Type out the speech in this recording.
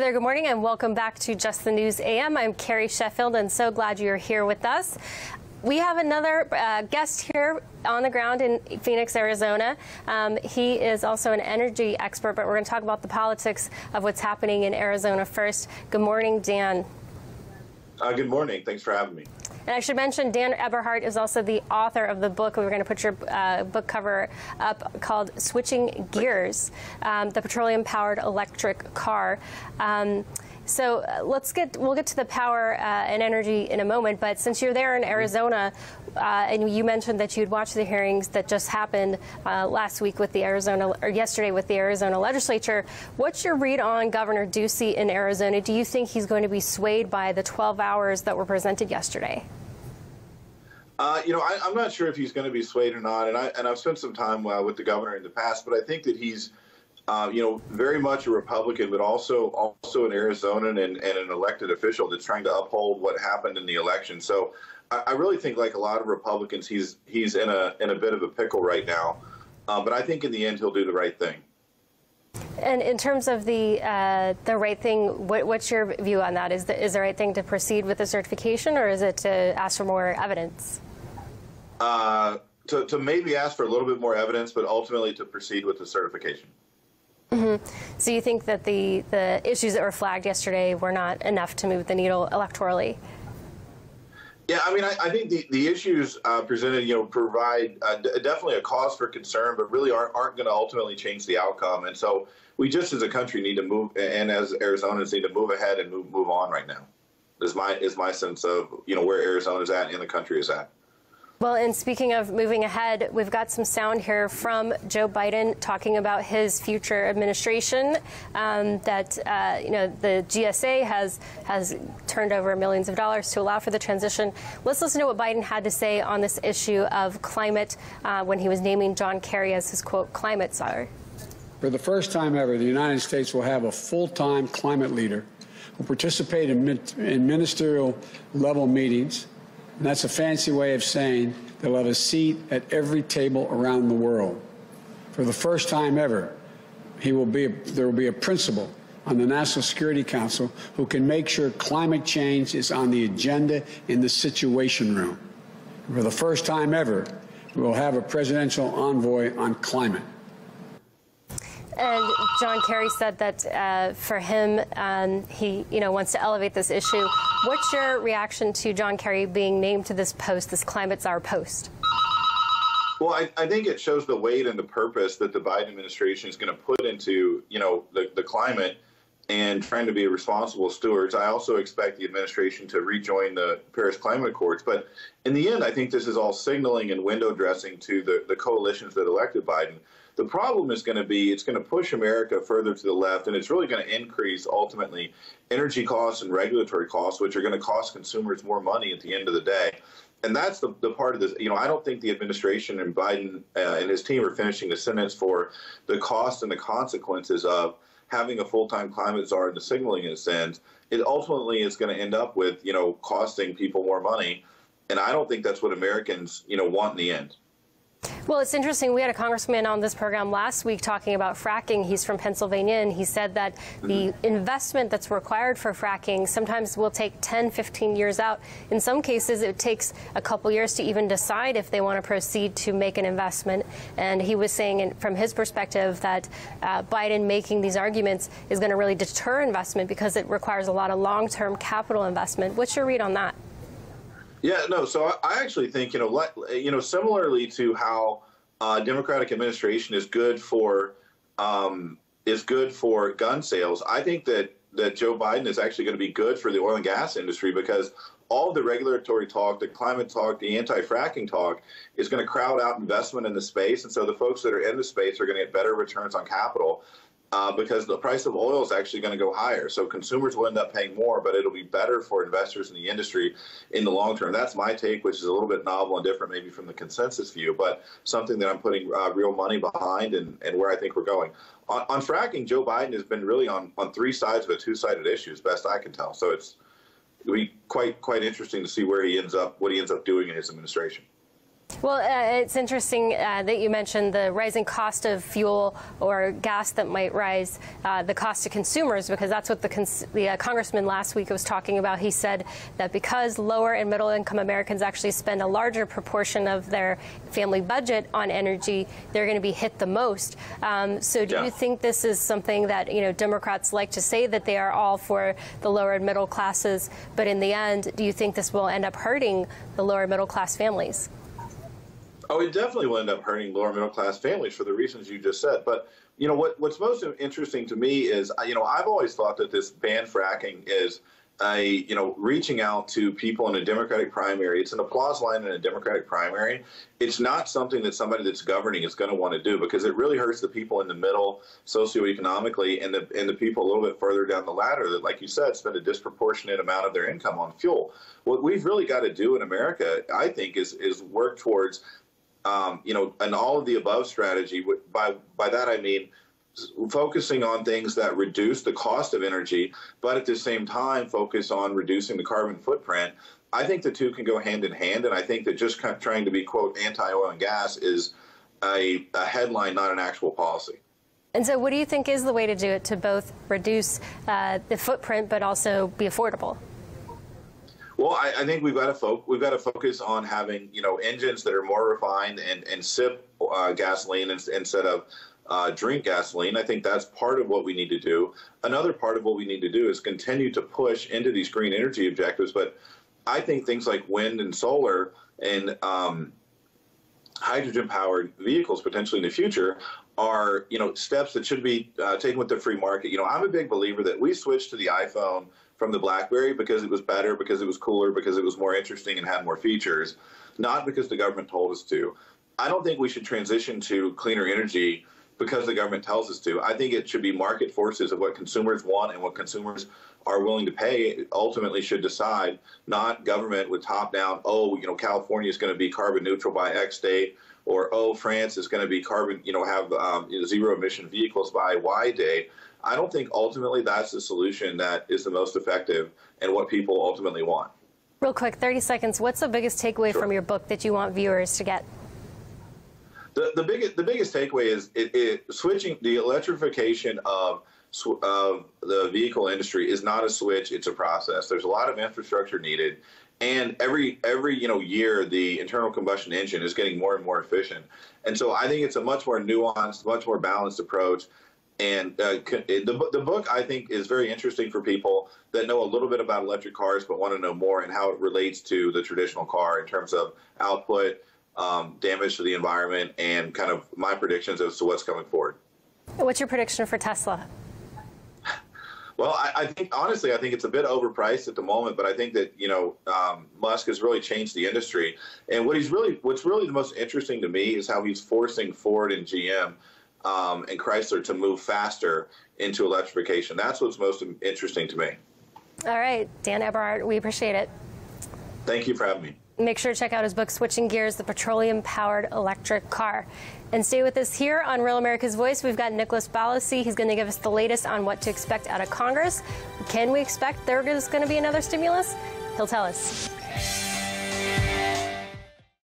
there, good morning, and welcome back to Just the News AM. I'm Carrie Sheffield, and so glad you're here with us. We have another guest here on the ground in Phoenix, Arizona. He is also an energy expert, but we're going to talk about the politics of what's happening in Arizona first. Good morning, Dan. Good morning. Thanks for having me. And I should mention, Dan Eberhart is also the author of the book. We were going to put your book cover up, called Switching Gears, the petroleum-powered electric car. So we'll get to the power and energy in a moment, but since you're there in Arizona, and you mentioned that you'd watched the hearings that just happened last week with the yesterday with the Arizona legislature, what's your read on Governor Ducey in Arizona? Do you think he's going to be swayed by the 12 hours that were presented yesterday? I'm not sure if he's going to be swayed or not, and I've spent some time with the governor in the past, but I think that he's very much a Republican, but also an Arizonan and an elected official that's trying to uphold what happened in the election. So I really think, like a lot of Republicans, he's in a bit of a pickle right now. But I think in the end he'll do the right thing. And in terms of the right thing, what's your view on that? Is the right thing to proceed with the certification, or is it to ask for more evidence? To maybe ask for a little bit more evidence, but ultimately to proceed with the certification. Mm-hmm. So you think that the issues that were flagged yesterday were not enough to move the needle electorally? Yeah, I mean, I think the issues presented, provide definitely a cause for concern, but really aren't going to ultimately change the outcome. And so we just as a country need to move, and as Arizonans need to move ahead and move on right now. Is my sense of where Arizona's at and the country is at. Well, and speaking of moving ahead, we've got some sound here from Joe Biden talking about his future administration, that the GSA has turned over millions of dollars to allow for the transition. Let's listen to what Biden had to say on this issue of climate when he was naming John Kerry as his, quote, climate czar. For the first time ever, the United States will have a full-time climate leader who participate in ministerial level meetings. And that's a fancy way of saying they'll have a seat at every table around the world. For the first time ever, there will be a principal on the National Security Council who can make sure climate change is on the agenda in the Situation Room. For the first time ever, we will have a presidential envoy on climate. And John Kerry said that for him, he wants to elevate this issue. What's your reaction to John Kerry being named to this post, this climate czar post? Well, I think it shows the weight and the purpose that the Biden administration is going to put into the climate and trying to be responsible stewards. I also expect the administration to rejoin the Paris Climate Accords. But in the end, I think this is all signaling and window dressing to the coalitions that elected Biden. The problem is going to be it's going to push America further to the left, and it's really going to increase, ultimately, energy costs and regulatory costs, which are going to cost consumers more money at the end of the day. And that's the part of this. I don't think the administration and Biden and his team are finishing the sentence for the cost and the consequences of having a full-time climate czar and the signaling it sends. It ultimately is going to end up with, costing people more money. And I don't think that's what Americans, want in the end. Well, it's interesting. We had a congressman on this program last week talking about fracking. He's from Pennsylvania, and he said that the investment that's required for fracking sometimes will take 10, 15 years out. In some cases, it takes a couple years to even decide if they want to proceed to make an investment. And he was saying, from his perspective, that Biden making these arguments is going to really deter investment because it requires a lot of long-term capital investment. What's your read on that? Yeah, no. So I actually think, similarly to how Democratic administration is good for gun sales, I think that Joe Biden is actually going to be good for the oil and gas industry, because all of the regulatory talk, the climate talk, the anti-fracking talk is going to crowd out investment in the space. And so the folks that are in the space are going to get better returns on capital. Because the price of oil is actually going to go higher. So consumers will end up paying more, but it'll be better for investors in the industry in the long term. That's my take, which is a little bit novel and different maybe from the consensus view, but something that I'm putting real money behind and where I think we're going. On fracking, Joe Biden has been really on three sides of a two-sided issue, as best I can tell. So it'll be quite interesting to see where he ends up, what he ends up doing in his administration. Well, it's interesting that you mentioned the rising cost of fuel or gas that might rise the cost to consumers, because that's what the congressman last week was talking about. He said that because lower and middle income Americans actually spend a larger proportion of their family budget on energy, they're going to be hit the most. So do you think this is something that, Democrats like to say that they are all for the lower and middle classes, but in the end, do you think this will end up hurting the lower middle class families? Oh, it definitely will end up hurting lower middle class families for the reasons you just said. But what's most interesting to me is I've always thought that this ban fracking is reaching out to people in a Democratic primary. It's an applause line in a Democratic primary. It's not something that somebody that's governing is going to want to do, because it really hurts the people in the middle socioeconomically and the people a little bit further down the ladder that, like you said, spend a disproportionate amount of their income on fuel. What we've really got to do in America, I think, is work towards an all of the above strategy. By that I mean focusing on things that reduce the cost of energy, but at the same time focus on reducing the carbon footprint. I think the two can go hand in hand, and I think that just kind of trying to be, quote, anti-oil and gas is a headline, not an actual policy. And so what do you think is the way to do it, to both reduce the footprint but also be affordable? Well, I think we've got to focus on having engines that are more refined and sip gasoline instead of drink gasoline. I think that's part of what we need to do. Another part of what we need to do is continue to push into these green energy objectives. But I think things like wind and solar and hydrogen-powered vehicles potentially in the future are steps that should be taken with the free market. I'm a big believer that we switched to the iPhone from the BlackBerry because it was better, because it was cooler, because it was more interesting and had more features, not because the government told us to. I don't think we should transition to cleaner energy because the government tells us to. I think it should be market forces of what consumers want and what consumers are willing to pay ultimately should decide, not government with top-down, California is going to be carbon neutral by X date, or, France is going to be carbon, have zero-emission vehicles by Y date. I don't think ultimately that's the solution that is the most effective and what people ultimately want. Real quick, 30 seconds. What's the biggest takeaway from your book that you want viewers to get? The biggest takeaway is switching the electrification of the vehicle industry is not a switch; it's a process. There's a lot of infrastructure needed, and every year the internal combustion engine is getting more and more efficient. And so I think it's a much more nuanced, much more balanced approach. And the book, I think, is very interesting for people that know a little bit about electric cars but want to know more and how it relates to the traditional car in terms of output, damage to the environment, and kind of my predictions as to what's coming forward. What's your prediction for Tesla? Well, I think, honestly, I think it's a bit overpriced at the moment, but I think that, Musk has really changed the industry. And what's really the most interesting to me is how he's forcing Ford and GM and Chrysler to move faster into electrification. That's what's most interesting to me. All right, Dan Eberhart, we appreciate it. Thank you for having me. Make sure to check out his book, Switching Gears, the Petroleum-Powered Electric Car. And stay with us here on Real America's Voice. We've got Nicholas Balassi. He's going to give us the latest on what to expect out of Congress. Can we expect there's going to be another stimulus? He'll tell us.